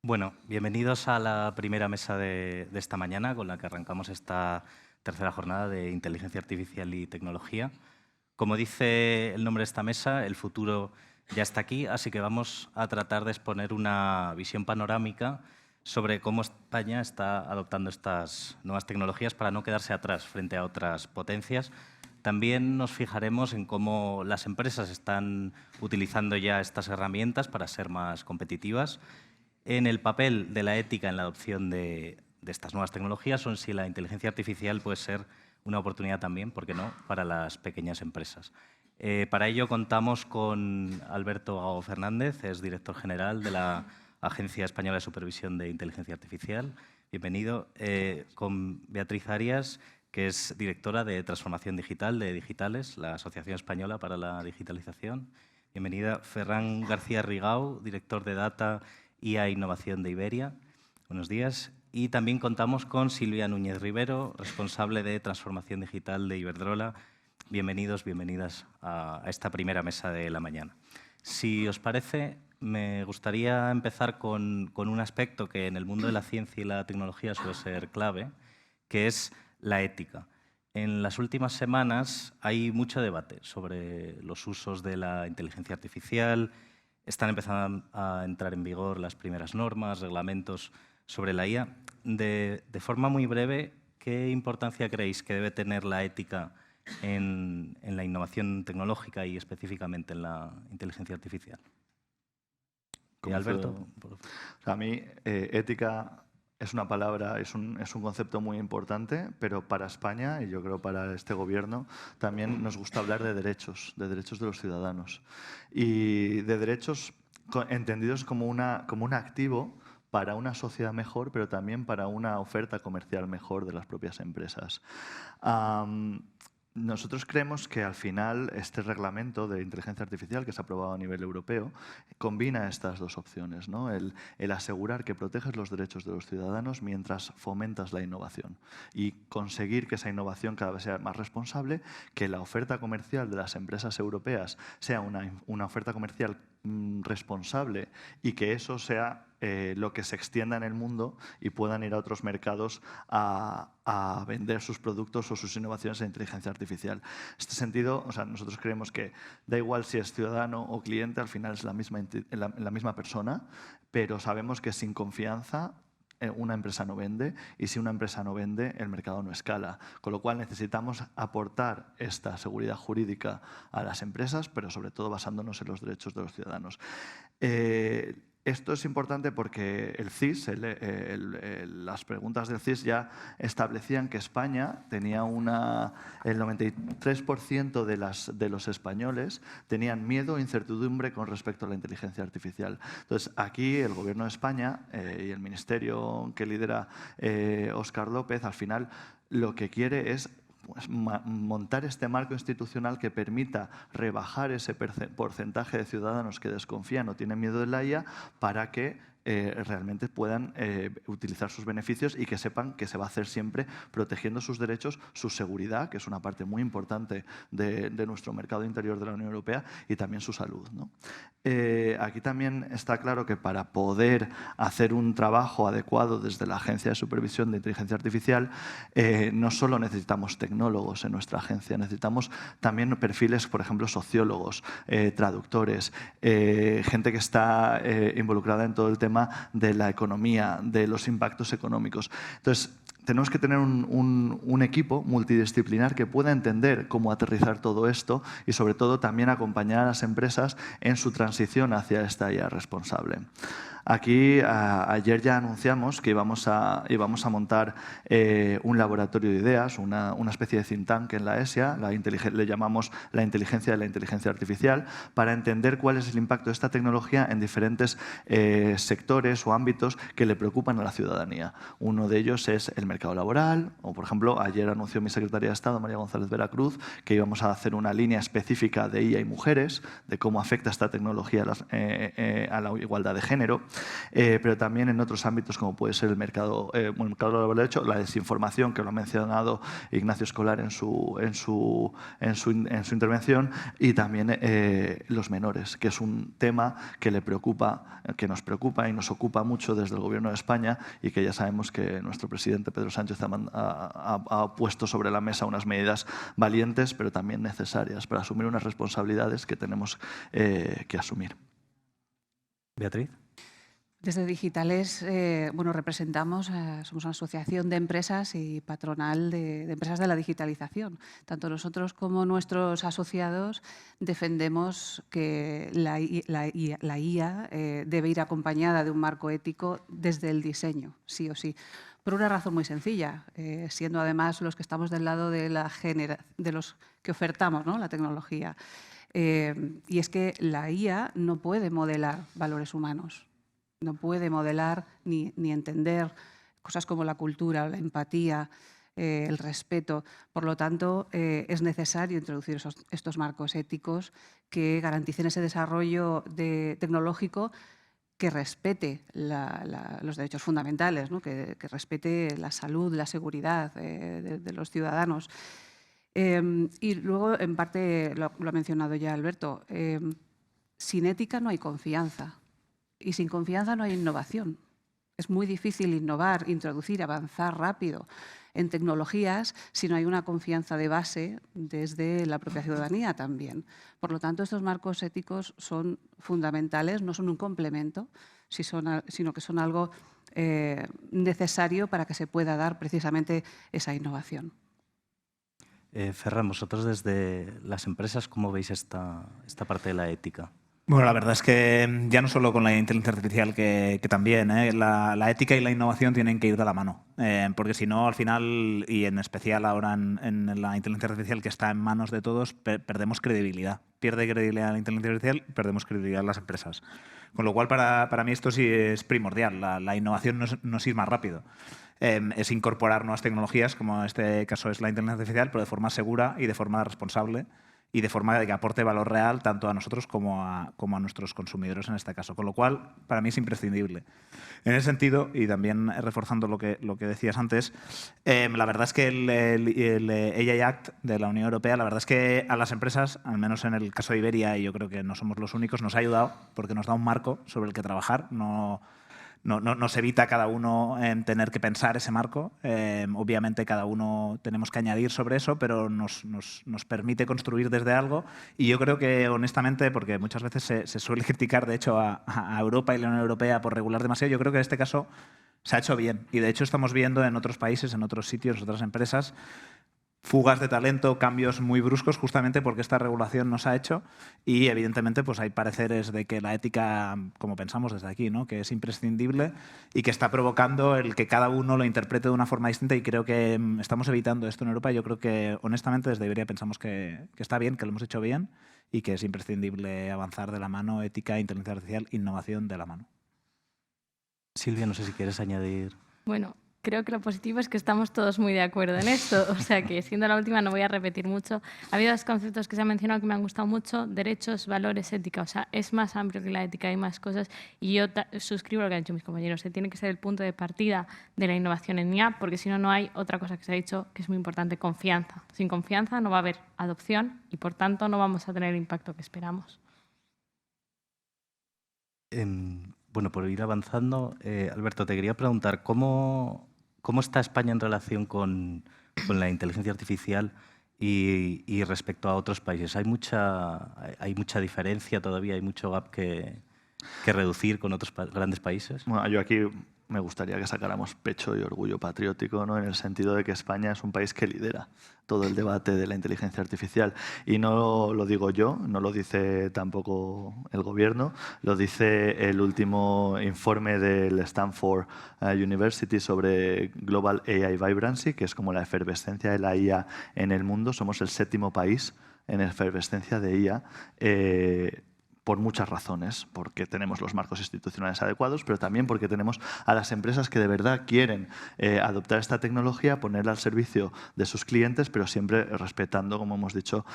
Bueno, bienvenidos a la primera mesa de esta mañana con la que arrancamos esta tercera jornada de Inteligencia Artificial y Tecnología. Como dice el nombre de esta mesa, el futuro ya está aquí, así que vamos a tratar de exponer una visión panorámica sobre cómo España está adoptando estas nuevas tecnologías para no quedarse atrás frente a otras potencias. También nos fijaremos en cómo las empresas están utilizando ya estas herramientas para ser más competitivas, en el papel de la ética en la adopción de estas nuevas tecnologías o en si la inteligencia artificial puede ser una oportunidad también, ¿por qué no?, para las pequeñas empresas. Para ello contamos con Alberto Gago Fernández, es director general de la Agencia Española de Supervisión de Inteligencia Artificial. Bienvenido. Con Beatriz Arias, que es directora de Transformación Digital de Digitales, la Asociación Española para la Digitalización. Bienvenida. Ferran García Rigau, director de Data y a Innovación de Iberia. Buenos días. Y también contamos con Silvia Núñez Rivero, responsable de Transformación Digital de Iberdrola. Bienvenidos, bienvenidas a esta primera mesa de la mañana. Si os parece, me gustaría empezar con un aspecto que en el mundo de la ciencia y la tecnología suele ser clave, que es la ética. En las últimas semanas hay mucho debate sobre los usos de la inteligencia artificial. Están empezando a entrar en vigor las primeras normas, reglamentos sobre la IA. De forma muy breve, ¿qué importancia creéis que debe tener la ética en la innovación tecnológica y específicamente en la inteligencia artificial? Alberto. A mí, ética es una palabra, es un concepto muy importante, pero para España, y yo creo para este gobierno, también nos gusta hablar de derechos de los ciudadanos. Y de derechos entendidos como un activo para una sociedad mejor, pero también para una oferta comercial mejor de las propias empresas. Nosotros creemos que al final este reglamento de inteligencia artificial que se ha aprobado a nivel europeo combina estas dos opciones, ¿no? El asegurar que proteges los derechos de los ciudadanos mientras fomentas la innovación y conseguir que esa innovación cada vez sea más responsable, que la oferta comercial de las empresas europeas sea una oferta comercial responsable y que eso sea lo que se extienda en el mundo y puedan ir a otros mercados a vender sus productos o sus innovaciones en inteligencia artificial. En este sentido, nosotros creemos que da igual si es ciudadano o cliente, al final es la misma persona, pero sabemos que sin confianza una empresa no vende, y si una empresa no vende, el mercado no escala. Con lo cual necesitamos aportar esta seguridad jurídica a las empresas, pero sobre todo basándonos en los derechos de los ciudadanos. Esto es importante porque el CIS, las preguntas del CIS ya establecían que España tenía el 93% de los españoles tenían miedo e incertidumbre con respecto a la inteligencia artificial. Entonces, aquí el Gobierno de España y el ministerio que lidera Óscar López, al final lo que quiere es montar este marco institucional que permita rebajar ese porcentaje de ciudadanos que desconfían o tienen miedo de la IA para que realmente puedan utilizar sus beneficios y que sepan que se va a hacer siempre protegiendo sus derechos, su seguridad, que es una parte muy importante de nuestro mercado interior de la Unión Europea, y también su salud, ¿no? Aquí también está claro que para poder hacer un trabajo adecuado desde la Agencia de Supervisión de Inteligencia Artificial, no solo necesitamos tecnólogos en nuestra agencia, necesitamos también perfiles, por ejemplo, sociólogos, traductores, gente que está involucrada en todo el tema de la economía, de los impactos económicos. Entonces, tenemos que tener un equipo multidisciplinar que pueda entender cómo aterrizar todo esto y, sobre todo, también acompañar a las empresas en su transición hacia esta IA responsable. Aquí, ayer ya anunciamos que íbamos a montar un laboratorio de ideas, una especie de think tank en la ESIA, le llamamos la inteligencia de la inteligencia artificial, para entender cuál es el impacto de esta tecnología en diferentes sectores o ámbitos que le preocupan a la ciudadanía. Uno de ellos es el mercado laboral, o por ejemplo, ayer anunció mi secretaria de Estado, María González Veracruz, que íbamos a hacer una línea específica de IA y mujeres, de cómo afecta esta tecnología a la igualdad de género. Pero también en otros ámbitos como puede ser el mercado laboral, de hecho, la desinformación, que lo ha mencionado Ignacio Escolar en su intervención, y también los menores, que es un tema que nos preocupa y nos ocupa mucho desde el Gobierno de España, y que ya sabemos que nuestro presidente Pedro Sánchez ha puesto sobre la mesa unas medidas valientes, pero también necesarias para asumir unas responsabilidades que tenemos que asumir. Beatriz. Desde Digitales, representamos, somos una asociación de empresas y patronal de empresas de la digitalización. Tanto nosotros como nuestros asociados defendemos que la IA debe ir acompañada de un marco ético desde el diseño, sí o sí. Por una razón muy sencilla, siendo además los que estamos del lado de los que ofertamos, ¿no?, la tecnología. Y es que la IA no puede modelar valores humanos. No puede modelar ni entender cosas como la cultura, la empatía, el respeto. Por lo tanto, es necesario introducir estos marcos éticos que garanticen ese desarrollo tecnológico que respete los derechos fundamentales, ¿no?, que respete la salud, la seguridad de los ciudadanos. Y luego, en parte, lo ha mencionado ya Alberto, sin ética no hay confianza. Y sin confianza no hay innovación. Es muy difícil innovar, introducir, avanzar rápido en tecnologías si no hay una confianza de base desde la propia ciudadanía también. Por lo tanto, estos marcos éticos son fundamentales, no son un complemento, sino que son algo necesario para que se pueda dar precisamente esa innovación. Ferran, vosotros desde las empresas, ¿cómo veis esta parte de la ética? Bueno, la verdad es que ya no solo con la inteligencia artificial, que también, la ética y la innovación tienen que ir de la mano, porque si no, al final, y en especial ahora en la inteligencia artificial que está en manos de todos, perdemos credibilidad. Pierde credibilidad la inteligencia artificial, perdemos credibilidad en las empresas. Con lo cual, para mí esto sí es primordial. La innovación no es ir más rápido. Es incorporar nuevas tecnologías, como en este caso es la inteligencia artificial, pero de forma segura y de forma responsable, y de forma de que aporte valor real tanto a nosotros como a nuestros consumidores en este caso. Con lo cual, para mí es imprescindible. En ese sentido, y también reforzando lo que decías antes, la verdad es que el AI Act de la Unión Europea, la verdad es que a las empresas, al menos en el caso de Iberia, y yo creo que no somos los únicos, nos ha ayudado porque nos da un marco sobre el que trabajar. Nos evita a cada uno tener que pensar ese marco. Obviamente cada uno tenemos que añadir sobre eso, pero nos permite construir desde algo. Y yo creo que, honestamente, porque muchas veces se suele criticar, de hecho, a Europa y la Unión Europea por regular demasiado, yo creo que en este caso se ha hecho bien. Y de hecho estamos viendo en otros países, en otros sitios, otras empresas, fugas de talento, cambios muy bruscos, justamente porque esta regulación nos ha hecho, y evidentemente pues hay pareceres de que la ética, como pensamos desde aquí, ¿no?, que es imprescindible y que está provocando el que cada uno lo interprete de una forma distinta, y creo que estamos evitando esto en Europa. Yo creo que, honestamente, desde Iberia pensamos que está bien, que lo hemos hecho bien y que es imprescindible avanzar de la mano, ética, inteligencia artificial, innovación de la mano. Silvia, no sé si quieres añadir. Bueno, creo que lo positivo es que estamos todos muy de acuerdo en esto, o sea que, siendo la última, no voy a repetir mucho. Ha habido dos conceptos que se han mencionado que me han gustado mucho: derechos, valores, ética. O sea, es más amplio que la ética, hay más cosas, y yo suscribo lo que han dicho mis compañeros. Tiene que ser el punto de partida de la innovación en IA, porque si no, no hay otra cosa que se ha dicho que es muy importante: confianza. Sin confianza no va a haber adopción y, por tanto, no vamos a tener el impacto que esperamos. Bueno, por ir avanzando, Alberto, te quería preguntar, ¿cómo está España en relación con la inteligencia artificial y respecto a otros países? ¿Hay mucha diferencia todavía? ¿Hay mucho gap que reducir con otros grandes países? Bueno, yo aquí me gustaría que sacáramos pecho y orgullo patriótico, ¿no?, en el sentido de que España es un país que lidera todo el debate de la inteligencia artificial. Y no lo digo yo, no lo dice tampoco el Gobierno, lo dice el último informe del Stanford University sobre Global AI Vibrancy, que es como la efervescencia de la IA en el mundo. Somos el 7º país en efervescencia de IA. por muchas razones, porque tenemos los marcos institucionales adecuados, pero también porque tenemos a las empresas que de verdad quieren adoptar esta tecnología, ponerla al servicio de sus clientes, pero siempre respetando, como hemos dicho,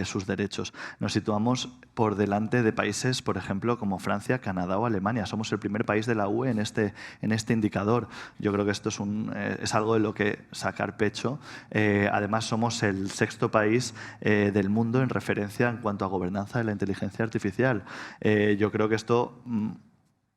sus derechos. Nos situamos por delante de países, por ejemplo, como Francia, Canadá o Alemania. Somos el primer país de la UE en este indicador. Yo creo que esto es algo de lo que sacar pecho. Además, somos el sexto país del mundo en referencia en cuanto a gobernanza de la inteligencia artificial. Yo creo que esto,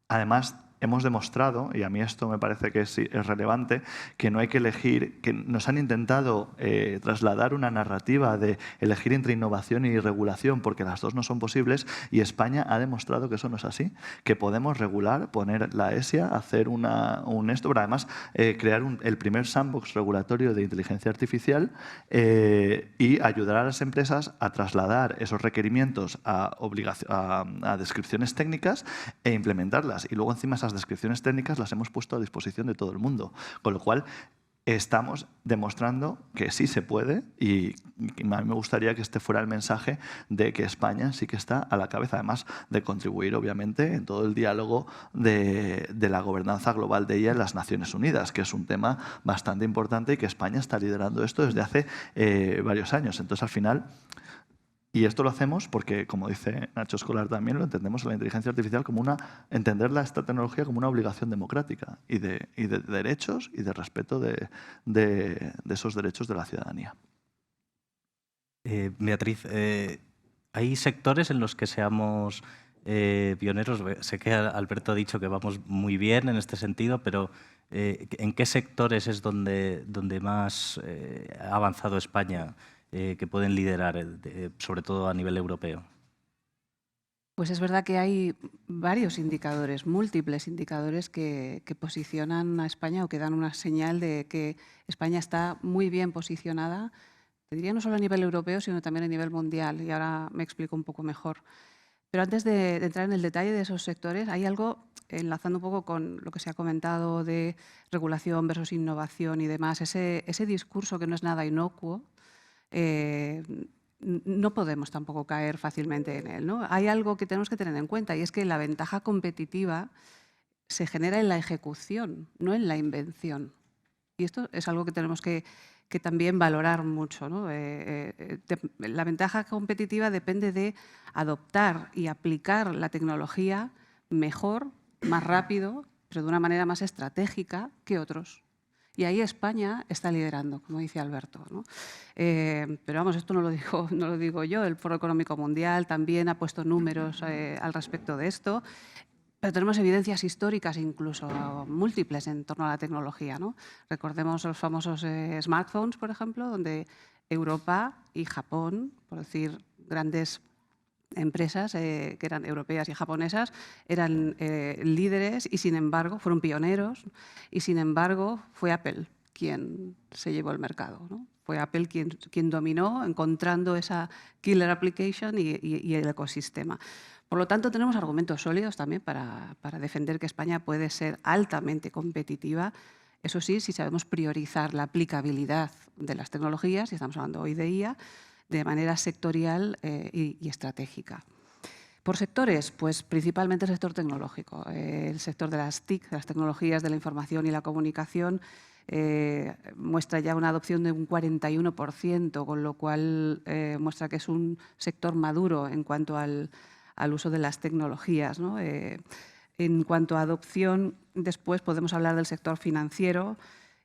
además, hemos demostrado, y a mí esto me parece que es relevante, que no hay que elegir, que nos han intentado trasladar una narrativa de elegir entre innovación y regulación, porque las dos no son posibles, y España ha demostrado que eso no es así, que podemos regular, poner la ESIA, hacer pero además crear el primer sandbox regulatorio de inteligencia artificial y ayudar a las empresas a trasladar esos requerimientos a descripciones técnicas e implementarlas. Y luego encima esas descripciones técnicas las hemos puesto a disposición de todo el mundo, con lo cual estamos demostrando que sí se puede y a mí me gustaría que este fuera el mensaje de que España sí que está a la cabeza, además de contribuir obviamente en todo el diálogo de la gobernanza global de ella en las Naciones Unidas, que es un tema bastante importante y que España está liderando esto desde hace varios años. Entonces, al final, y esto lo hacemos porque, como dice Nacho Escolar también, lo entendemos en la inteligencia artificial como entenderla, esta tecnología, como una obligación democrática y de derechos y de respeto de esos derechos de la ciudadanía. Beatriz, ¿hay sectores en los que seamos pioneros? Sé que Alberto ha dicho que vamos muy bien en este sentido, pero ¿en qué sectores es donde más ha avanzado España? Que pueden liderar, sobre todo a nivel europeo? Pues es verdad que hay varios indicadores, múltiples indicadores que posicionan a España o que dan una señal de que España está muy bien posicionada, te diría no solo a nivel europeo, sino también a nivel mundial. Y ahora me explico un poco mejor. Pero antes de entrar en el detalle de esos sectores, hay algo, enlazando un poco con lo que se ha comentado de regulación versus innovación y demás, ese discurso que no es nada inocuo, no podemos tampoco caer fácilmente en él, ¿no? Hay algo que tenemos que tener en cuenta y es que la ventaja competitiva se genera en la ejecución, no en la invención. Y esto es algo que tenemos que también valorar mucho, ¿no? La ventaja competitiva depende de adoptar y aplicar la tecnología mejor, más rápido, pero de una manera más estratégica que otros. Y ahí España está liderando, como dice Alberto, ¿no? Pero vamos, esto no lo digo yo, el Foro Económico Mundial también ha puesto números al respecto de esto, pero tenemos evidencias históricas incluso múltiples en torno a la tecnología, ¿no? Recordemos los famosos smartphones, por ejemplo, donde Europa y Japón, por decir grandes empresas que eran europeas y japonesas, eran líderes y sin embargo fueron pioneros y sin embargo fue Apple quien se llevó el mercado, ¿no? Fue Apple quien dominó encontrando esa killer application y el ecosistema. Por lo tanto, tenemos argumentos sólidos también para defender que España puede ser altamente competitiva. Eso sí, si sabemos priorizar la aplicabilidad de las tecnologías, y estamos hablando hoy de IA, de manera sectorial y estratégica. Por sectores, pues principalmente el sector tecnológico, el sector de las TIC, de las tecnologías de la información y la comunicación, muestra ya una adopción de un 41%, con lo cual muestra que es un sector maduro en cuanto al uso de las tecnologías, ¿no? En cuanto a adopción, después podemos hablar del sector financiero.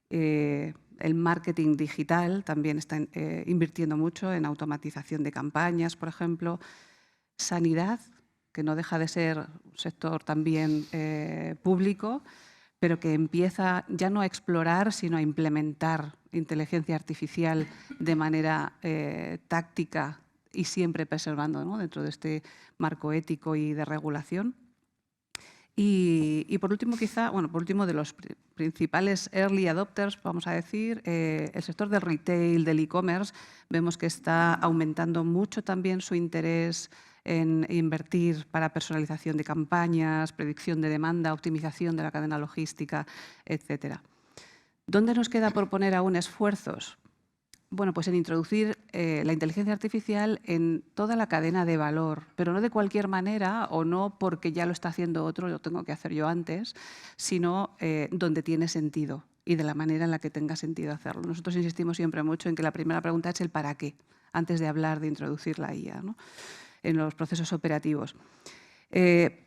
El marketing digital también está invirtiendo mucho en automatización de campañas, por ejemplo. Sanidad, que no deja de ser un sector también público, pero que empieza ya no a explorar, sino a implementar inteligencia artificial de manera táctica y siempre preservando, ¿no?, dentro de este marco ético y de regulación. Y por último, quizá, bueno, por último de los principales early adopters, vamos a decir, el sector del retail, del e-commerce, vemos que está aumentando mucho también su interés en invertir para personalización de campañas, predicción de demanda, optimización de la cadena logística, etcétera. ¿Dónde nos queda por poner aún esfuerzos? bueno, pues en introducir la inteligencia artificial en toda la cadena de valor, pero no de cualquier manera o no porque ya lo está haciendo otro, lo tengo que hacer yo antes, sino donde tiene sentido y de la manera en la que tenga sentido hacerlo. Nosotros insistimos siempre mucho en que la primera pregunta es el para qué, antes de hablar de introducir la IA, ¿no?, en los procesos operativos.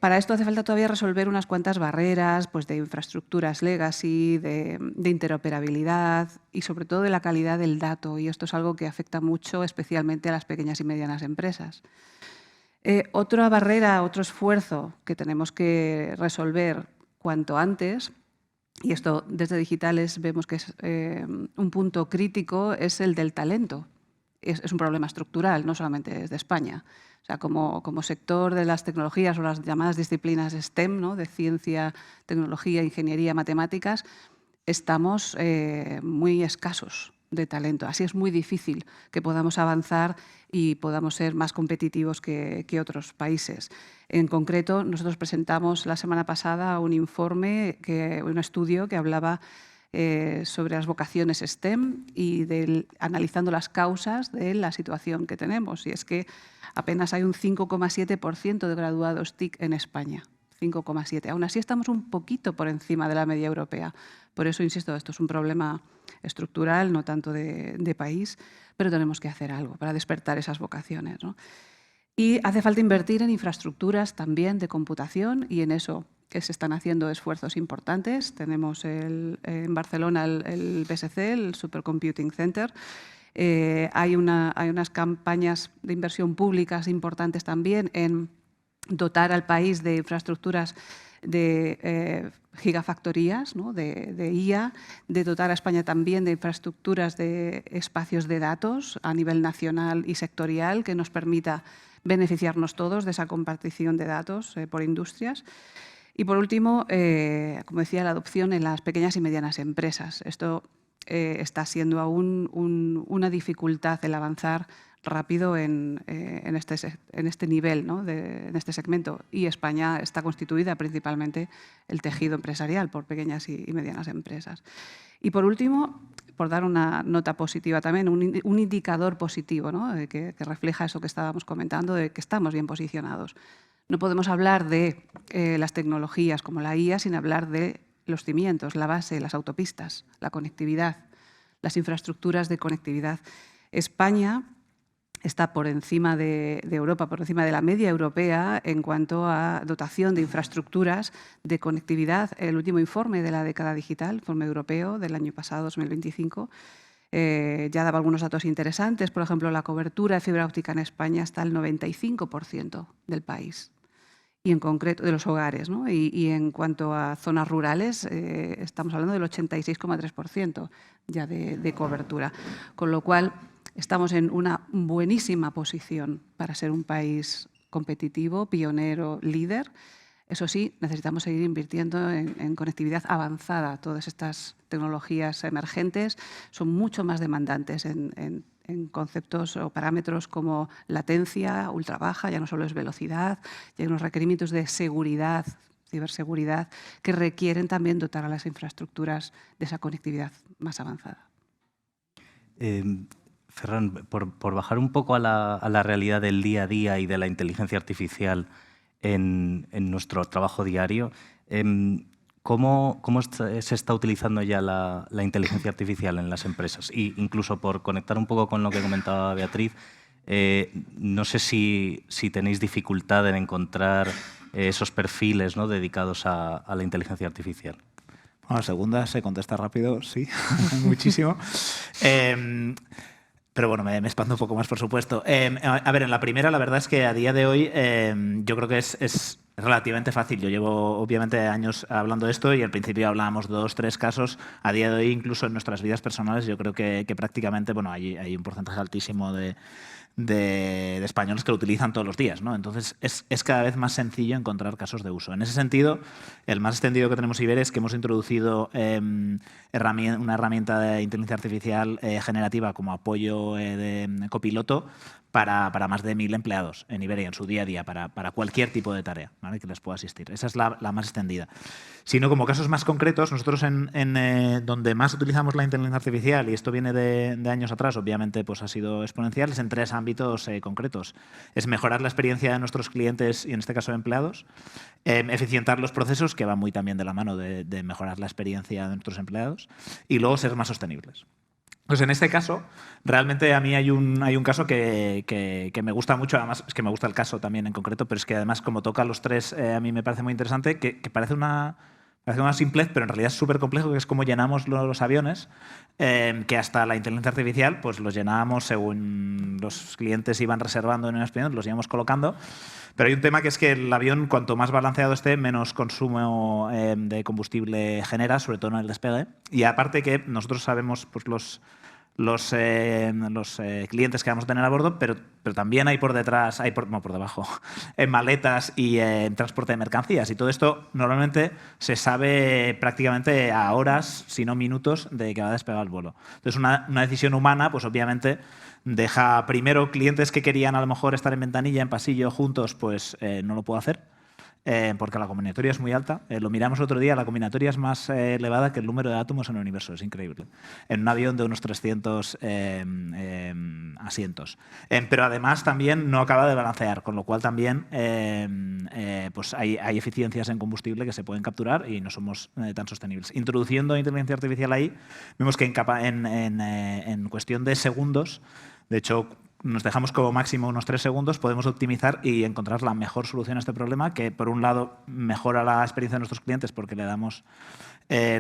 Para esto hace falta todavía resolver unas cuantas barreras, pues, de infraestructuras legacy, de interoperabilidad y sobre todo de la calidad del dato, y esto es algo que afecta mucho especialmente a las pequeñas y medianas empresas. Otra barrera, otro esfuerzo que tenemos que resolver cuanto antes, y esto desde Digitales vemos que es un punto crítico, es el del talento. Es un problema estructural, no solamente es de España. O sea, como sector de las tecnologías o las llamadas disciplinas STEM, ¿no?, de ciencia, tecnología, ingeniería, matemáticas, estamos muy escasos de talento. Así es muy difícil que podamos avanzar y podamos ser más competitivos que otros países. En concreto, nosotros presentamos la semana pasada un informe, un estudio que hablaba sobre las vocaciones STEM y analizando las causas de la situación que tenemos. Y es que apenas hay un 5,7% de graduados TIC en España. 5,7. Aún así estamos un poquito por encima de la media europea. Por eso, insisto, esto es un problema estructural, no tanto de país, pero tenemos que hacer algo para despertar esas vocaciones, ¿no? Y hace falta invertir en infraestructuras también de computación, y en eso que se están haciendo esfuerzos importantes. Tenemos en Barcelona el BSC, el Supercomputing Center. Hay unas campañas de inversión públicas importantes también en dotar al país de infraestructuras de gigafactorías, ¿no?, de IA, de dotar a España también de infraestructuras de espacios de datos a nivel nacional y sectorial que nos permita beneficiarnos todos de esa compartición de datos por industrias. Y por último, como decía, la adopción en las pequeñas y medianas empresas. Esto está siendo aún una dificultad el avanzar rápido en este nivel, ¿no?, en este segmento. Y España está constituida principalmente el tejido empresarial por pequeñas y medianas empresas. Y por último, por dar una nota positiva también, un indicador positivo, ¿no?, que refleja eso que estábamos comentando, de que estamos bien posicionados. No podemos hablar de las tecnologías como la IA sin hablar de los cimientos, la base, las autopistas, la conectividad, las infraestructuras de conectividad. España está por encima de Europa, por encima de la media europea en cuanto a dotación de infraestructuras de conectividad. El último informe de la década digital, informe europeo del año pasado, 2025, ya daba algunos datos interesantes. Por ejemplo, la cobertura de fibra óptica en España está al 95% del país, y en concreto de los hogares, ¿no? Y en cuanto a zonas rurales, estamos hablando del 86,3% ya de cobertura. Con lo cual, estamos en una buenísima posición para ser un país competitivo, pionero, líder. Eso sí, necesitamos seguir invirtiendo en conectividad avanzada. Todas estas tecnologías emergentes son mucho más demandantes en conceptos o parámetros como latencia ultra baja, ya no solo es velocidad, ya hay unos requerimientos de seguridad, ciberseguridad, que requieren también dotar a las infraestructuras de esa conectividad más avanzada. Ferran, por bajar un poco a la realidad del día a día y de la inteligencia artificial en nuestro trabajo diario, ¿cómo se está utilizando ya la inteligencia artificial en las empresas? Y incluso por conectar un poco con lo que comentaba Beatriz, no sé si tenéis dificultad en encontrar esos perfiles, ¿no?, dedicados a la inteligencia artificial. Bueno, la segunda se contesta rápido, sí, muchísimo. Pero bueno, me expando un poco más, por supuesto. A ver, en la primera, la verdad es que a día de hoy yo creo que es relativamente fácil. Yo llevo, obviamente, años hablando de esto y al principio hablábamos 2, 3 casos. A día de hoy, incluso en nuestras vidas personales, yo creo que prácticamente, bueno, hay un porcentaje altísimo de españoles que lo utilizan todos los días, ¿no? Entonces, es cada vez más sencillo encontrar casos de uso. En ese sentido, el más extendido que tenemos Iber es que hemos introducido una herramienta de inteligencia artificial generativa como apoyo de copiloto para más de 1.000 empleados en Iberia, en su día a día, para cualquier tipo de tarea, ¿vale?, que les pueda asistir. Esa es la más extendida. Sino como casos más concretos, nosotros donde más utilizamos la inteligencia artificial, y esto viene de años atrás, obviamente pues ha sido exponencial, es en 3 ámbitos concretos. Es mejorar la experiencia de nuestros clientes y en este caso de empleados, eficientar los procesos, que va muy también de la mano de mejorar la experiencia de nuestros empleados, y luego ser más sostenibles. Pues en este caso, realmente a mí hay un caso que me gusta mucho, además es que me gusta el caso también en concreto, pero es que además como toca los 3, a mí me parece muy interesante, que parece una simplez, pero en realidad es súper complejo, que es cómo llenamos los aviones, que hasta la inteligencia artificial pues los llenábamos según los clientes iban reservando en el expediente, los íbamos colocando. Pero hay un tema que es que el avión, cuanto más balanceado esté, menos consumo de combustible genera, sobre todo en el despegue. Y aparte que nosotros sabemos pues, los clientes que vamos a tener a bordo, pero también hay por detrás, por debajo, maletas y transporte de mercancías. Y todo esto normalmente se sabe prácticamente a horas, si no minutos, de que va a despegar el vuelo. Entonces, una decisión humana, pues obviamente deja primero clientes que querían a lo mejor estar en ventanilla, en pasillo, juntos, pues no lo puedo hacer. Porque la combinatoria es muy alta. Lo miramos otro día, la combinatoria es más elevada que el número de átomos en el universo, es increíble. En un avión de unos 300 asientos. Pero además también no acaba de balancear, con lo cual también pues hay eficiencias en combustible que se pueden capturar y no somos tan sostenibles. Introduciendo inteligencia artificial ahí, vemos que en cuestión de segundos, de hecho, nos dejamos como máximo unos 3 segundos, podemos optimizar y encontrar la mejor solución a este problema, que por un lado mejora la experiencia de nuestros clientes porque le damos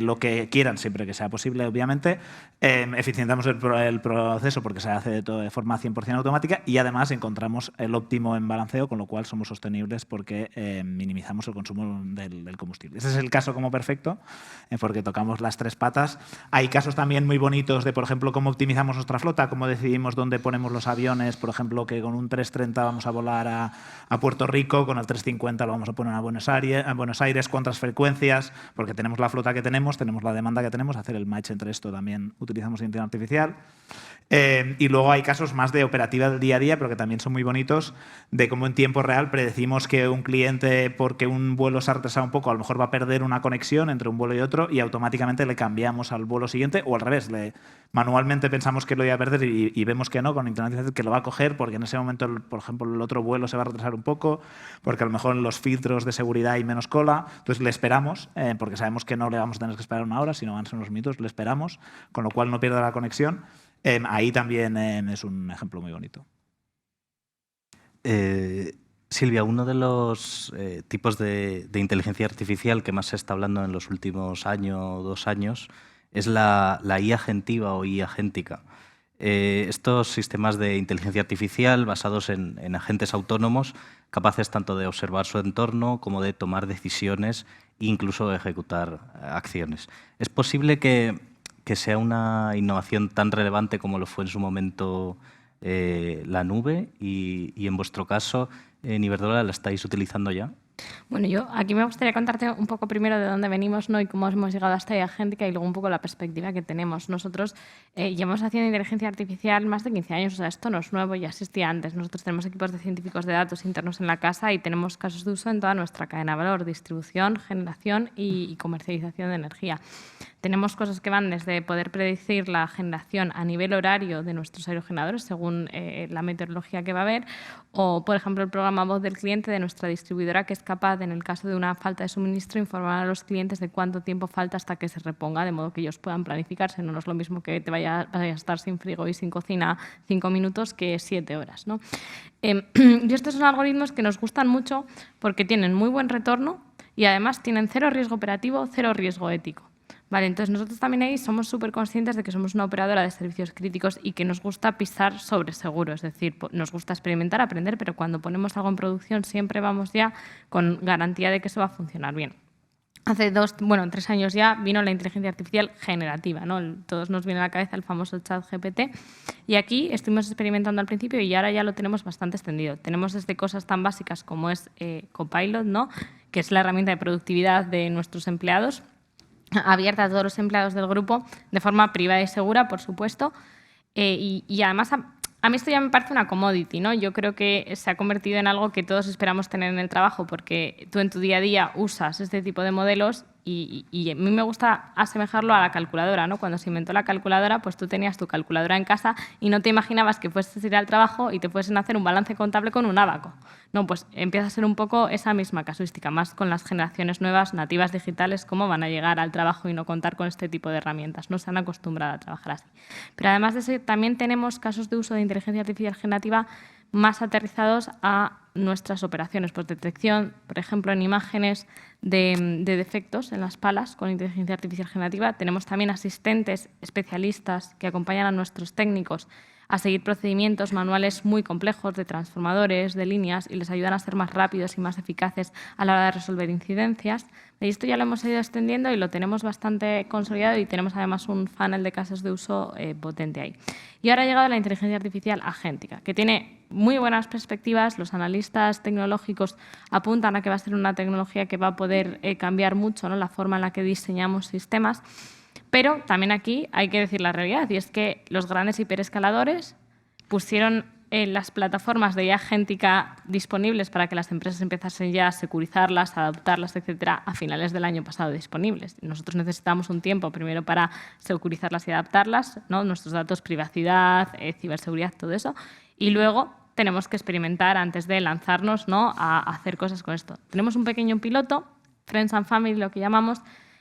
lo que quieran siempre que sea posible, obviamente. Eficientamos el proceso porque se hace de forma 100% automática y además encontramos el óptimo en balanceo, con lo cual somos sostenibles porque minimizamos el consumo del combustible. Ese es el caso como perfecto, porque tocamos las 3 patas. Hay casos también muy bonitos de, por ejemplo, cómo optimizamos nuestra flota, cómo decidimos dónde ponemos los aviones, por ejemplo, que con un 330 vamos a volar a Puerto Rico, con el 350 lo vamos a poner a Buenos Aires, cuántas frecuencias, porque tenemos la flota que tenemos la demanda que tenemos, hacer el match entre esto también utilizamos inteligencia artificial. Y luego hay casos más de operativa del día a día, pero que también son muy bonitos, de cómo en tiempo real predecimos que un cliente, porque un vuelo se ha retrasado un poco, a lo mejor va a perder una conexión entre un vuelo y otro y automáticamente le cambiamos al vuelo siguiente, o al revés, manualmente pensamos que lo iba a perder y vemos que no, con inteligencia artificial que lo va a coger porque en ese momento, por ejemplo, el otro vuelo se va a retrasar un poco, porque a lo mejor en los filtros de seguridad hay menos cola, entonces le esperamos, porque sabemos que no le vamos a tener que esperar una hora, sino van a ser unos minutos, le esperamos, con lo cual no pierde la conexión. Ahí también es un ejemplo muy bonito. Silvia, uno de los tipos de inteligencia artificial que más se está hablando en los últimos año o 2 años es la IA agentiva o IA agéntica. Estos sistemas de inteligencia artificial basados en agentes autónomos capaces tanto de observar su entorno como de tomar decisiones e incluso de ejecutar acciones. ¿Es posible que sea una innovación tan relevante como lo fue en su momento la nube? Y en vuestro caso, en Iberdrola, ¿la estáis utilizando ya? Bueno, yo aquí me gustaría contarte un poco primero de dónde venimos, ¿no?, y cómo hemos llegado a esta IA agéntica y luego un poco la perspectiva que tenemos. Nosotros llevamos haciendo inteligencia artificial más de 15 años, o sea, esto no es nuevo, ya existía antes. Nosotros tenemos equipos de científicos de datos internos en la casa y tenemos casos de uso en toda nuestra cadena de valor, distribución, generación y comercialización de energía. Tenemos cosas que van desde poder predecir la generación a nivel horario de nuestros aerogeneradores según la meteorología que va a haber, o, por ejemplo, el programa Voz del Cliente de nuestra distribuidora, que es capaz, en el caso de una falta de suministro, informar a los clientes de cuánto tiempo falta hasta que se reponga, de modo que ellos puedan planificarse. No es lo mismo que te vayas a estar sin frigo y sin cocina 5 minutos que 7 horas, ¿no? Y estos son algoritmos que nos gustan mucho porque tienen muy buen retorno y además tienen 0 riesgo operativo, 0 riesgo ético. Vale, entonces nosotros también ahí somos súper conscientes de que somos una operadora de servicios críticos y que nos gusta pisar sobre seguro, es decir, nos gusta experimentar, aprender, pero cuando ponemos algo en producción siempre vamos ya con garantía de que eso va a funcionar bien. Hace 3 años ya vino la inteligencia artificial generativa, ¿no? Todos nos viene a la cabeza el famoso ChatGPT y aquí estuvimos experimentando al principio y ahora ya lo tenemos bastante extendido. Tenemos desde cosas tan básicas como es Copilot, ¿no?, que es la herramienta de productividad de nuestros empleados, abierta a todos los empleados del grupo de forma privada y segura, por supuesto, y además A mí esto ya me parece una commodity, ¿no? Yo creo que se ha convertido en algo que todos esperamos tener en el trabajo porque tú en tu día a día usas este tipo de modelos y a mí me gusta asemejarlo a la calculadora, ¿no? Cuando se inventó la calculadora, pues tú tenías tu calculadora en casa y no te imaginabas que fueses a ir al trabajo y te fuesen a hacer un balance contable con un ábaco. No, pues empieza a ser un poco esa misma casuística, más con las generaciones nuevas, nativas digitales, cómo van a llegar al trabajo y no contar con este tipo de herramientas. No se han acostumbrado a trabajar así. Pero además de eso, también tenemos casos de uso de inteligencia artificial generativa más aterrizados a nuestras operaciones, pues detección, por ejemplo, en imágenes de defectos en las palas con inteligencia artificial generativa. Tenemos también asistentes especialistas que acompañan a nuestros técnicos a seguir procedimientos manuales muy complejos de transformadores, de líneas, y les ayudan a ser más rápidos y más eficaces a la hora de resolver incidencias. Y esto ya lo hemos ido extendiendo y lo tenemos bastante consolidado y tenemos además un funnel de casos de uso potente ahí. Y ahora ha llegado la inteligencia artificial agéntica, que tiene muy buenas perspectivas. Los analistas tecnológicos apuntan a que va a ser una tecnología que va a poder cambiar mucho, ¿no?, la forma en la que diseñamos sistemas. Pero también aquí hay que decir la realidad, y es que los grandes hiperescaladores pusieron las plataformas de IA agéntica disponibles para que las empresas empezasen ya a securizarlas, a adoptarlas, etcétera, a finales del año pasado disponibles. Nosotros necesitamos un tiempo primero para securizarlas y adaptarlas, ¿no?, nuestros datos, privacidad, ciberseguridad, todo eso, y luego tenemos que experimentar antes de lanzarnos, ¿no?, a hacer cosas con esto. Tenemos un pequeño piloto, Friends and Family, lo que llamamos,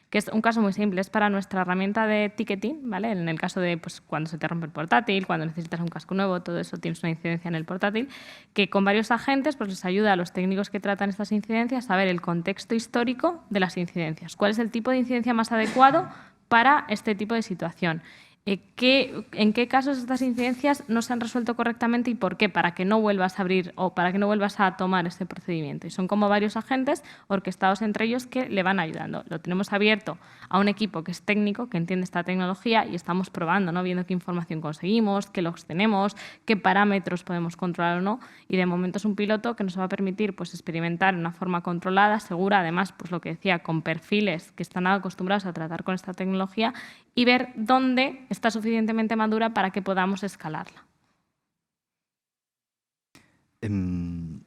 que es un caso muy simple, es para nuestra herramienta de ticketing, ¿vale? En el caso de pues, cuando se te rompe el portátil, cuando necesitas un casco nuevo, todo eso tienes una incidencia en el portátil, que con varios agentes pues, les ayuda a los técnicos que tratan estas incidencias a ver el contexto histórico de las incidencias. ¿Cuál es el tipo de incidencia más adecuado para este tipo de situación? ¿En qué casos estas incidencias no se han resuelto correctamente y por qué? Para que no vuelvas a abrir o para que no vuelvas a tomar este procedimiento. Y son como varios agentes orquestados entre ellos que le van ayudando. Lo tenemos abierto a un equipo que es técnico, que entiende esta tecnología y estamos probando, ¿no?, viendo qué información conseguimos, qué logs tenemos, qué parámetros podemos controlar o no. Y de momento es un piloto que nos va a permitir pues, experimentar de una forma controlada, segura, además, pues lo que decía, con perfiles que están acostumbrados a tratar con esta tecnología y ver dónde está suficientemente madura para que podamos escalarla. En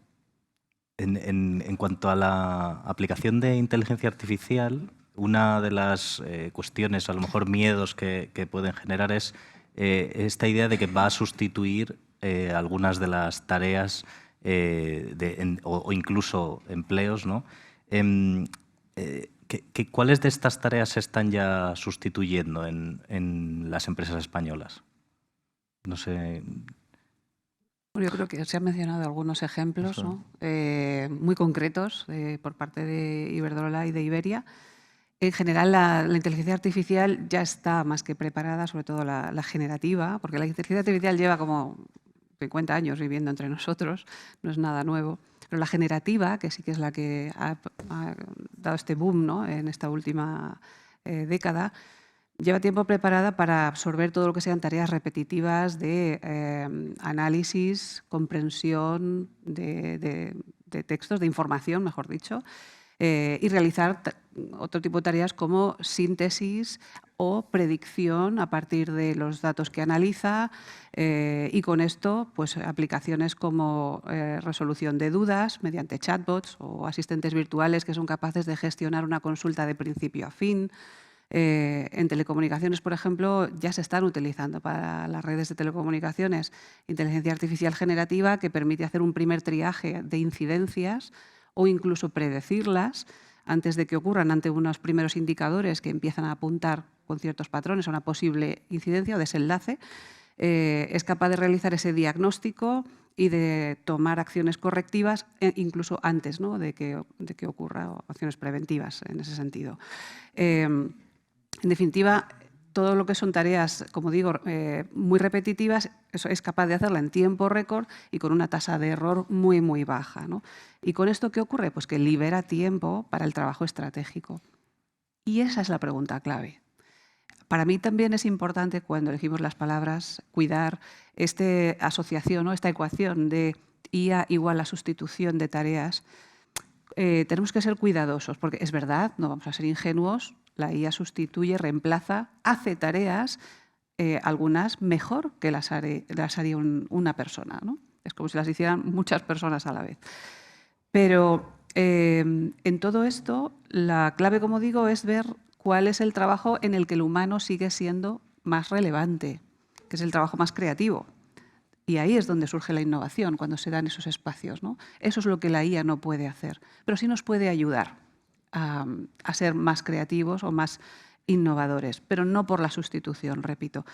cuanto a la aplicación de inteligencia artificial, una de las cuestiones, a lo mejor miedos que pueden generar es esta idea de que va a sustituir algunas de las tareas o incluso empleos, ¿no? ¿Cuáles de estas tareas se están ya sustituyendo en las empresas españolas? No sé. Bueno, yo creo que se han mencionado algunos ejemplos, ¿no?, muy concretos por parte de Iberdrola y de Iberia. En general, la inteligencia artificial ya está más que preparada, sobre todo la generativa, porque la inteligencia artificial lleva como 50 años viviendo entre nosotros, no es nada nuevo. Pero la generativa, que sí que es la que ha dado este boom, ¿no?, en esta última década, lleva tiempo preparada para absorber todo lo que sean tareas repetitivas de análisis, comprensión de textos, de información, mejor dicho, y realizar otro tipo de tareas como síntesis o predicción a partir de los datos que analiza y con esto pues, aplicaciones como resolución de dudas mediante chatbots o asistentes virtuales que son capaces de gestionar una consulta de principio a fin. En telecomunicaciones, por ejemplo, ya se están utilizando para las redes de telecomunicaciones inteligencia artificial generativa que permite hacer un primer triaje de incidencias o incluso predecirlas antes de que ocurran, ante unos primeros indicadores que empiezan a apuntar con ciertos patrones a una posible incidencia o desenlace. Es capaz de realizar ese diagnóstico y de tomar acciones correctivas incluso antes, ¿no?, de que ocurra, o acciones preventivas en ese sentido. En definitiva, todo lo que son tareas, como digo, muy repetitivas, eso es capaz de hacerla en tiempo récord y con una tasa de error muy, muy baja, ¿no? ¿Y con esto qué ocurre? Pues que libera tiempo para el trabajo estratégico. Y esa es la pregunta clave. Para mí también es importante, cuando elegimos las palabras, cuidar esta asociación, ¿no?, esta ecuación de IA igual a sustitución de tareas. Tenemos que ser cuidadosos, porque es verdad, no vamos a ser ingenuos, la IA sustituye, reemplaza, hace tareas algunas mejor que las haría una persona, ¿no? Es como si las hicieran muchas personas a la vez. Pero en todo esto, la clave, como digo, es ver cuál es el trabajo en el que el humano sigue siendo más relevante, que es el trabajo más creativo. Y ahí es donde surge la innovación, cuando se dan esos espacios, ¿no? Eso es lo que la IA no puede hacer, pero sí nos puede ayudar a ser más creativos o más innovadores, pero no por la sustitución, repito.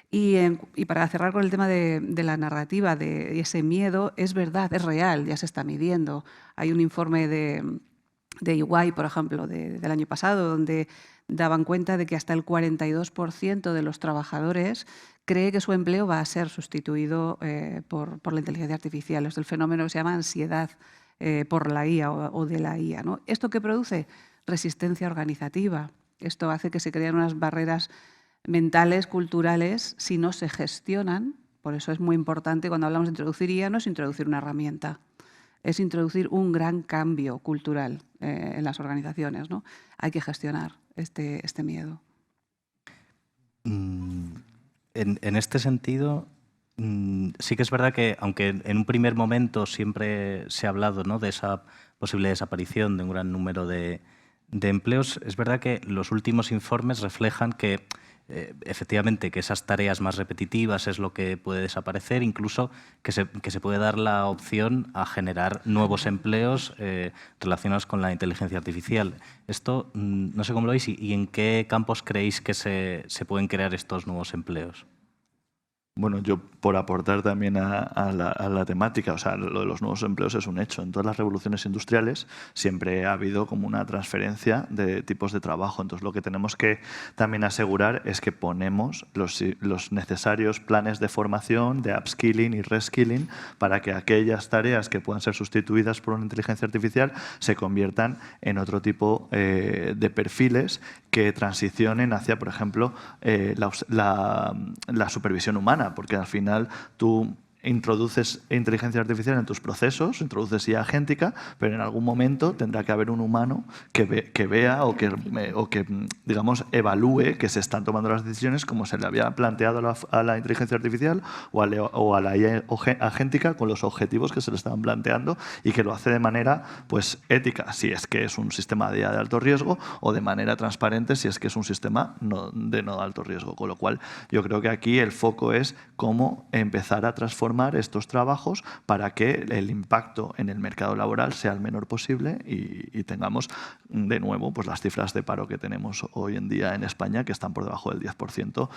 Y para cerrar con el tema de la narrativa, de ese miedo, es verdad, es real, ya se está midiendo. Hay un informe de EY, por ejemplo, del año pasado, donde daban cuenta de que hasta el 42% de los trabajadores cree que su empleo va a ser sustituido por la inteligencia artificial. Es el fenómeno que se llama ansiedad por la IA o de la IA, ¿no? ¿Esto qué produce? Resistencia organizativa. Esto hace que se creen unas barreras mentales, culturales, si no se gestionan. Por eso es muy importante, cuando hablamos de introducir IA, no es introducir una herramienta, es introducir un gran cambio cultural en las organizaciones, ¿no? Hay que gestionar este miedo. En este sentido, sí que es verdad que, aunque en un primer momento siempre se ha hablado, ¿no?, de esa posible desaparición de un gran número de empleos, es verdad que los últimos informes reflejan que efectivamente que esas tareas más repetitivas es lo que puede desaparecer, incluso que se puede dar la opción a generar nuevos empleos relacionados con la inteligencia artificial. Esto, no sé cómo lo veis y en qué campos creéis que se pueden crear estos nuevos empleos. Bueno, yo por aportar también a la temática, o sea, lo de los nuevos empleos es un hecho. En todas las revoluciones industriales siempre ha habido como una transferencia de tipos de trabajo. Entonces, lo que tenemos que también asegurar es que ponemos los necesarios planes de formación, de upskilling y reskilling, para que aquellas tareas que puedan ser sustituidas por una inteligencia artificial se conviertan en otro tipo de perfiles que transicionen hacia, por ejemplo, la supervisión humana, porque al final tú introduces inteligencia artificial en tus procesos, introduces IA agéntica, pero en algún momento tendrá que haber un humano que vea o que, digamos, evalúe que se están tomando las decisiones como se le había planteado a la inteligencia artificial o a la IA agéntica con los objetivos que se le estaban planteando, y que lo hace de manera, pues, ética, si es que es un sistema de IA de alto riesgo, o de manera transparente si es que es un sistema de no alto riesgo. Con lo cual, yo creo que aquí el foco es cómo empezar a transformar estos trabajos para que el impacto en el mercado laboral sea el menor posible y tengamos de nuevo pues las cifras de paro que tenemos hoy en día en España, que están por debajo del 10%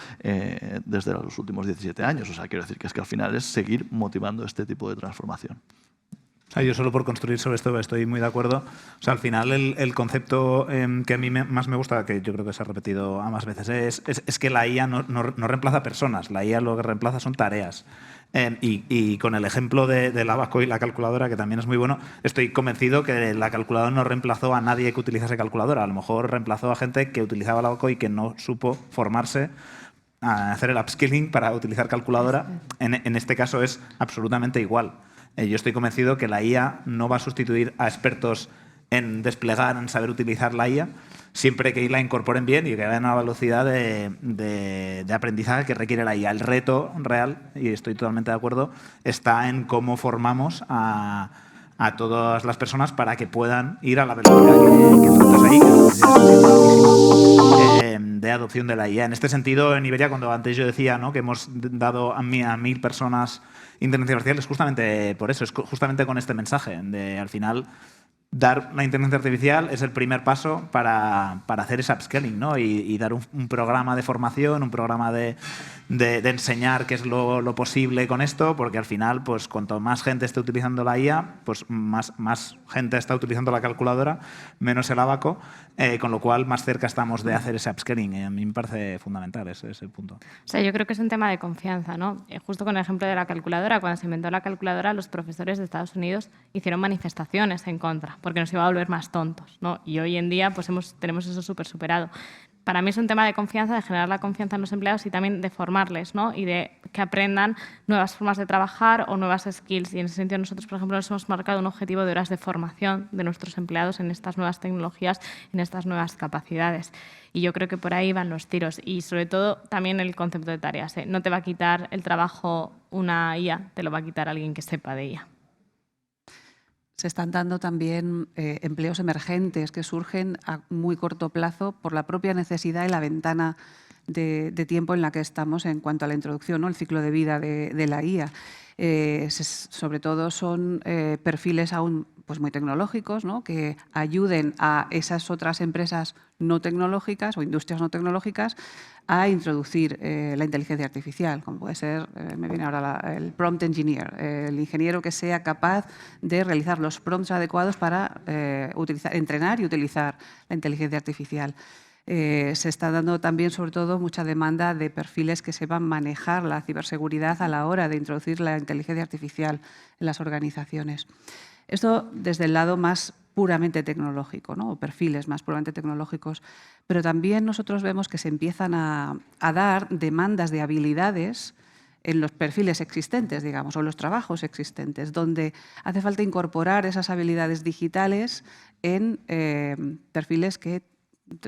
desde los últimos 17 años. O sea, quiero decir que es que al final es seguir motivando este tipo de transformación. Yo solo por construir sobre esto estoy muy de acuerdo. O sea, al final el concepto que a mí más me gusta, que yo creo que se ha repetido más veces, es que la IA no reemplaza personas. La IA lo que reemplaza son tareas. Y con el ejemplo del abaco y la calculadora, que también es muy bueno, estoy convencido que la calculadora no reemplazó a nadie que utilizase calculadora. A lo mejor reemplazó a gente que utilizaba el abaco y que no supo formarse a hacer el upskilling para utilizar calculadora. En este caso es absolutamente igual. Yo estoy convencido que la IA no va a sustituir a expertos en saber utilizar la IA, siempre que la incorporen bien y que vayan a una velocidad de aprendizaje que requiere la IA. El reto real, y estoy totalmente de acuerdo, está en cómo formamos a todas las personas para que puedan ir a la velocidad que faltas ahí, de adopción de la IA. En este sentido, en Iberia, cuando antes yo decía, ¿no?, que hemos dado a 1.000 personas inteligencia artificial, es justamente por eso, es justamente con este mensaje de, al final, dar la inteligencia artificial es el primer paso para hacer ese upskilling, ¿no? Y dar un programa de formación, un programa de enseñar qué es lo posible con esto, porque al final, pues cuanto más gente esté utilizando la IA, pues más gente está utilizando la calculadora, menos el abaco, con lo cual más cerca estamos de hacer ese upskilling. A mí me parece fundamental ese punto. O sea, yo creo que es un tema de confianza, ¿no? Justo con el ejemplo de la calculadora, cuando se inventó la calculadora, los profesores de Estados Unidos hicieron manifestaciones en contra, porque nos iba a volver más tontos, ¿no? Y hoy en día pues tenemos eso súper superado. para mí es un tema de confianza, de generar la confianza en los empleados y también de formarles, ¿no? Y de que aprendan nuevas formas de trabajar o nuevas skills. Y en ese sentido nosotros, por ejemplo, nos hemos marcado un objetivo de horas de formación de nuestros empleados en estas nuevas tecnologías, en estas nuevas capacidades. Y yo creo que por ahí van los tiros. Y sobre todo también el concepto de tareas. No te va a quitar el trabajo una IA, te lo va a quitar alguien que sepa de IA. Se están dando también empleos emergentes que surgen a muy corto plazo por la propia necesidad y la ventana de tiempo en la que estamos en cuanto a la introducción, ¿no? El ciclo de vida de la IA. Sobre todo son perfiles aún pues muy tecnológicos, ¿no? Que ayuden a esas otras empresas no tecnológicas o industrias no tecnológicas a introducir la inteligencia artificial, como puede ser, me viene ahora el prompt engineer, el ingeniero que sea capaz de realizar los prompts adecuados para entrenar y utilizar la inteligencia artificial. Se está dando también, sobre todo, mucha demanda de perfiles que sepan manejar la ciberseguridad a la hora de introducir la inteligencia artificial en las organizaciones. Esto desde el lado más puramente tecnológico, ¿no? O perfiles más puramente tecnológicos. Pero también nosotros vemos que se empiezan a dar demandas de habilidades en los perfiles existentes, digamos, o los trabajos existentes, donde hace falta incorporar esas habilidades digitales en perfiles que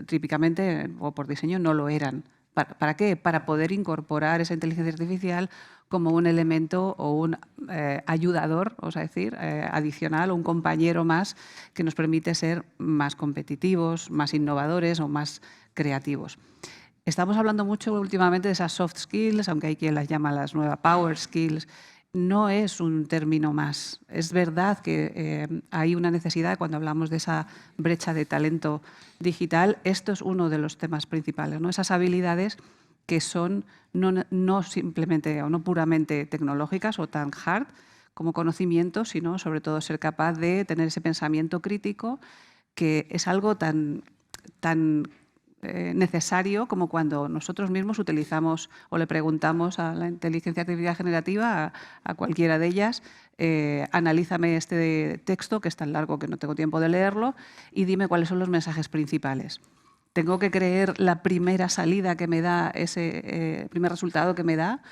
típicamente o por diseño no lo eran. ¿Para qué? Para poder incorporar esa inteligencia artificial como un elemento o un ayudador, vamos a decir, adicional o un compañero más que nos permite ser más competitivos, más innovadores o más creativos. Estamos hablando mucho últimamente de esas soft skills, aunque hay quien las llama las nuevas power skills. No es un término más. Es verdad que hay una necesidad, cuando hablamos de esa brecha de talento digital, esto es uno de los temas principales, ¿no? Esas habilidades que son no simplemente o no puramente tecnológicas o tan hard como conocimiento, sino sobre todo ser capaz de tener ese pensamiento crítico, que es algo tan necesario como cuando nosotros mismos utilizamos o le preguntamos a la inteligencia artificial generativa, a cualquiera de ellas, analízame este texto que es tan largo que no tengo tiempo de leerlo y dime cuáles son los mensajes principales. ¿Tengo que creer la primera salida que me da, ese primer resultado que me da?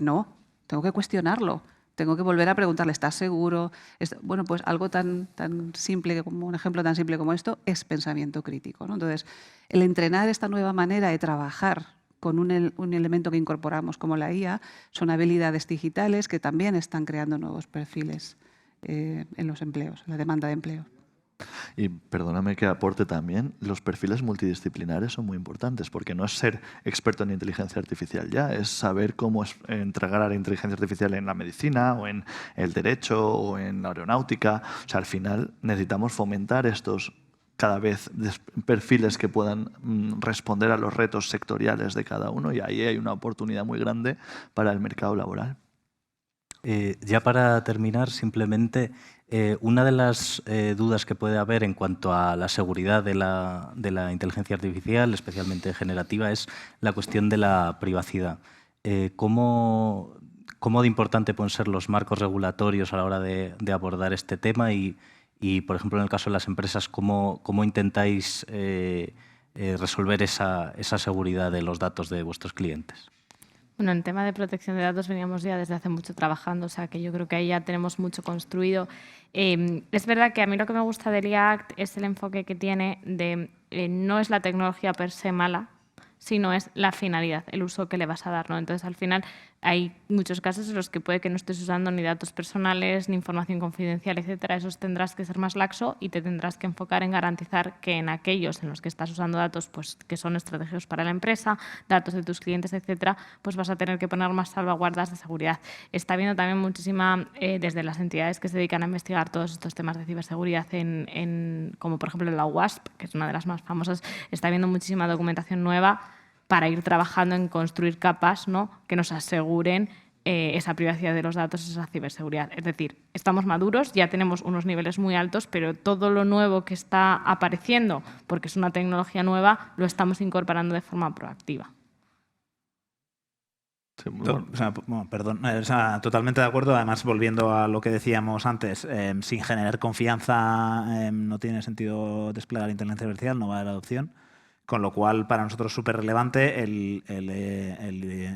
No, tengo que cuestionarlo. Tengo que volver a preguntarle, ¿estás seguro? Bueno, pues algo tan simple, como un ejemplo tan simple como esto, es pensamiento crítico, ¿no? Entonces, el entrenar esta nueva manera de trabajar con un elemento que incorporamos como la IA son habilidades digitales que también están creando nuevos perfiles en los empleos, en la demanda de empleo. Y perdóname que aporte también, los perfiles multidisciplinares son muy importantes, porque no es ser experto en inteligencia artificial ya, es saber cómo entregar a la inteligencia artificial en la medicina o en el derecho o en la aeronáutica. O sea, al final necesitamos fomentar estos cada vez perfiles que puedan responder a los retos sectoriales de cada uno, y ahí hay una oportunidad muy grande para el mercado laboral. Ya para terminar, simplemente, una de las dudas que puede haber en cuanto a la seguridad de la inteligencia artificial, especialmente generativa, es la cuestión de la privacidad. ¿Cómo de importante pueden ser los marcos regulatorios a la hora de abordar este tema? Y, por ejemplo, en el caso de las empresas, ¿cómo intentáis resolver esa seguridad de los datos de vuestros clientes? Bueno, en tema de protección de datos veníamos ya desde hace mucho trabajando, o sea que yo creo que ahí ya tenemos mucho construido. Es verdad que a mí lo que me gusta del IA Act es el enfoque que tiene de no es la tecnología per se mala, sino es la finalidad, el uso que le vas a dar, ¿no? Entonces, al final, hay muchos casos en los que puede que no estés usando ni datos personales, ni información confidencial, etcétera. Esos tendrás que ser más laxo y te tendrás que enfocar en garantizar que en aquellos en los que estás usando datos pues, que son estratégicos para la empresa, datos de tus clientes, etcétera, pues vas a tener que poner más salvaguardas de seguridad. Está habiendo también muchísima, desde las entidades que se dedican a investigar todos estos temas de ciberseguridad, como por ejemplo la WASP, que es una de las más famosas, está habiendo muchísima documentación nueva para ir trabajando en construir capas, ¿no?, que nos aseguren esa privacidad de los datos, esa ciberseguridad. Es decir, estamos maduros, ya tenemos unos niveles muy altos, pero todo lo nuevo que está apareciendo, porque es una tecnología nueva, lo estamos incorporando de forma proactiva. Sí, bueno. Totalmente de acuerdo. Además, volviendo a lo que decíamos antes, sin generar confianza no tiene sentido desplegar inteligencia artificial, no va a haber adopción. con lo cual para nosotros es súper relevante. El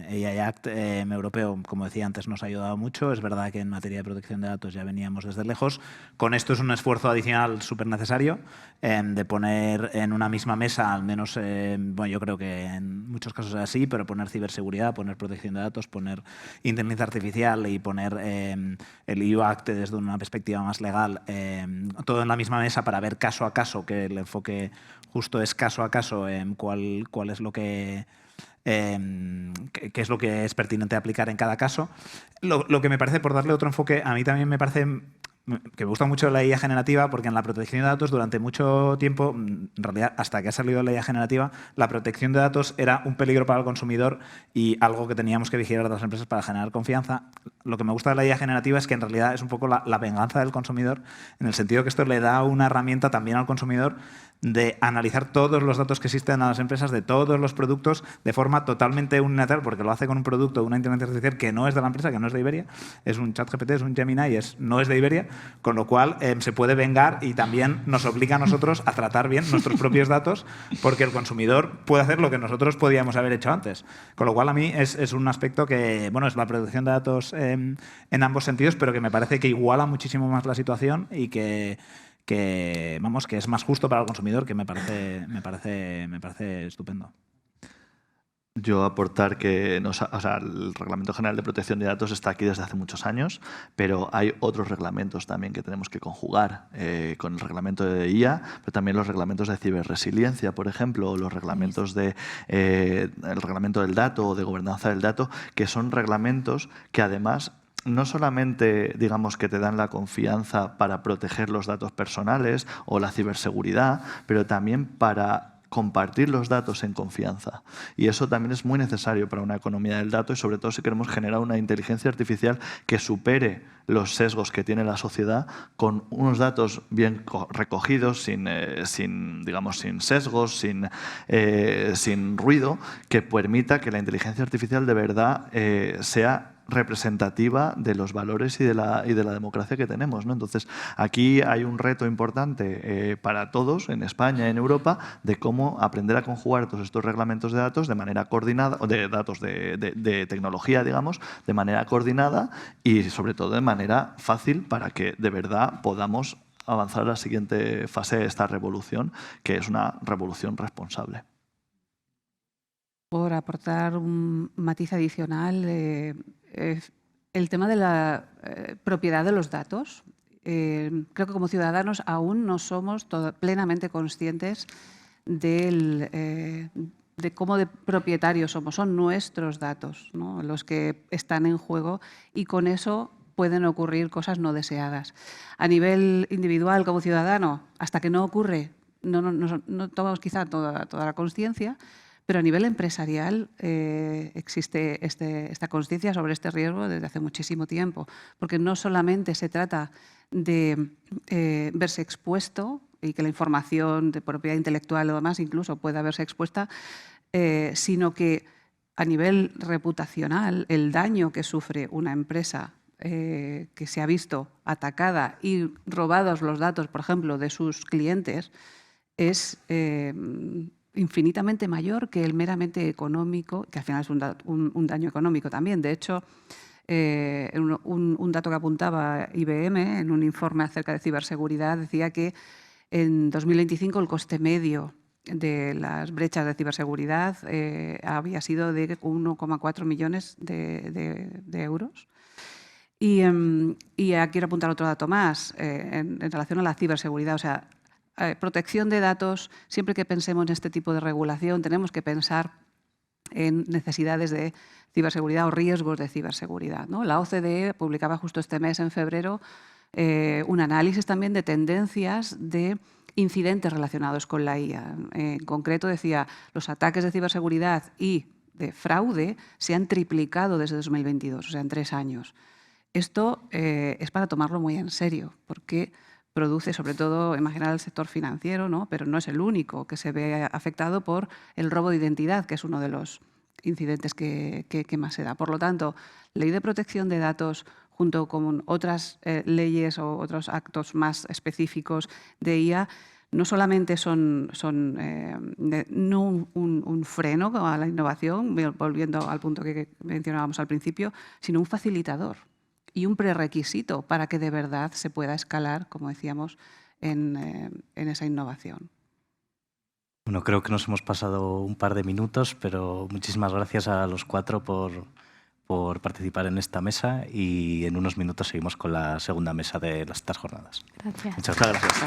AI Act europeo, como decía antes, nos ha ayudado mucho. Es verdad que en materia de protección de datos ya veníamos desde lejos. Con esto es un esfuerzo adicional súper necesario de poner en una misma mesa, al menos, bueno, yo creo que en muchos casos es así, pero poner ciberseguridad, poner protección de datos, poner inteligencia artificial y poner el EU Act desde una perspectiva más legal, todo en la misma mesa para ver caso a caso, que el enfoque justo es caso a caso, cuál es lo que qué es lo que es pertinente aplicar en cada caso. Lo que me parece, por darle otro enfoque, a mí también me parece que me gusta mucho la IA generativa, porque en la protección de datos durante mucho tiempo, en realidad hasta que ha salido la IA generativa, la protección de datos era un peligro para el consumidor y algo que teníamos que vigilar de las empresas para generar confianza. Lo que me gusta de la IA generativa es que en realidad es un poco la venganza del consumidor, en el sentido que esto le da una herramienta también al consumidor de analizar todos los datos que existen a las empresas de todos los productos de forma totalmente unilateral, porque lo hace con un producto, una inteligencia artificial que no es de la empresa, que no es de Iberia, es un ChatGPT, es un Gemini, no es de Iberia, con lo cual se puede vengar y también nos obliga a nosotros a tratar bien nuestros propios datos, porque el consumidor puede hacer lo que nosotros podíamos haber hecho antes. Con lo cual a mí es un aspecto que, bueno, es la protección de datos en ambos sentidos, pero que me parece que iguala muchísimo más la situación y que es más justo para el consumidor, que me parece estupendo. Yo aportar que el Reglamento General de Protección de Datos está aquí desde hace muchos años, pero hay otros reglamentos también que tenemos que conjugar con el reglamento de IA, pero también los reglamentos de ciberresiliencia, por ejemplo, o los reglamentos el reglamento del dato o de gobernanza del dato, que son reglamentos que además no solamente, digamos, que te dan la confianza para proteger los datos personales o la ciberseguridad, pero también para compartir los datos en confianza. Y eso también es muy necesario para una economía del dato y sobre todo si queremos generar una inteligencia artificial que supere los sesgos que tiene la sociedad con unos datos bien recogidos, sin sesgos, sin ruido, que permita que la inteligencia artificial de verdad sea representativa de los valores y de la democracia que tenemos, ¿no? Entonces, aquí hay un reto importante para todos, en España y en Europa, de cómo aprender a conjugar todos estos reglamentos de datos de manera coordinada, de datos de tecnología, digamos, de manera coordinada y, sobre todo, de manera fácil para que, de verdad, podamos avanzar a la siguiente fase de esta revolución, que es una revolución responsable. Por aportar un matiz adicional, el tema de la propiedad de los datos. Creo que como ciudadanos aún no somos plenamente conscientes de cómo de propietarios somos. Son nuestros datos, ¿no?, los que están en juego y con eso pueden ocurrir cosas no deseadas. A nivel individual, como ciudadano, hasta que no ocurre, no tomamos quizá toda la conciencia, pero a nivel empresarial existe esta conciencia sobre este riesgo desde hace muchísimo tiempo, porque no solamente se trata de verse expuesto y que la información de propiedad intelectual o demás incluso pueda verse expuesta, sino que a nivel reputacional el daño que sufre una empresa que se ha visto atacada y robados los datos, por ejemplo, de sus clientes, es infinitamente mayor que el meramente económico, que al final es un daño económico también. De hecho, un dato que apuntaba IBM en un informe acerca de ciberseguridad decía que en 2025 el coste medio de las brechas de ciberseguridad había sido de 1,4 millones de euros. Y quiero apuntar otro dato más en relación a la ciberseguridad. O sea, protección de datos, siempre que pensemos en este tipo de regulación tenemos que pensar en necesidades de ciberseguridad o riesgos de ciberseguridad, ¿no? La OCDE publicaba justo este mes, en febrero, un análisis también de tendencias de incidentes relacionados con la IA. En concreto decía, los ataques de ciberseguridad y de fraude se han triplicado desde 2022, o sea, en 3 años. Esto es para tomarlo muy en serio, porque produce, sobre todo, imaginar el sector financiero, ¿no?, pero no es el único que se ve afectado por el robo de identidad, que es uno de los incidentes que más se da. Por lo tanto, ley de protección de datos junto con otras leyes o otros actos más específicos de IA no solamente son no un freno a la innovación, volviendo al punto que mencionábamos al principio, sino un facilitador y un prerequisito para que de verdad se pueda escalar, como decíamos, en esa innovación. Bueno, creo que nos hemos pasado un par de minutos, pero muchísimas gracias a los 4 por participar en esta mesa y en unos minutos seguimos con la segunda mesa de estas jornadas. Gracias. Muchas gracias.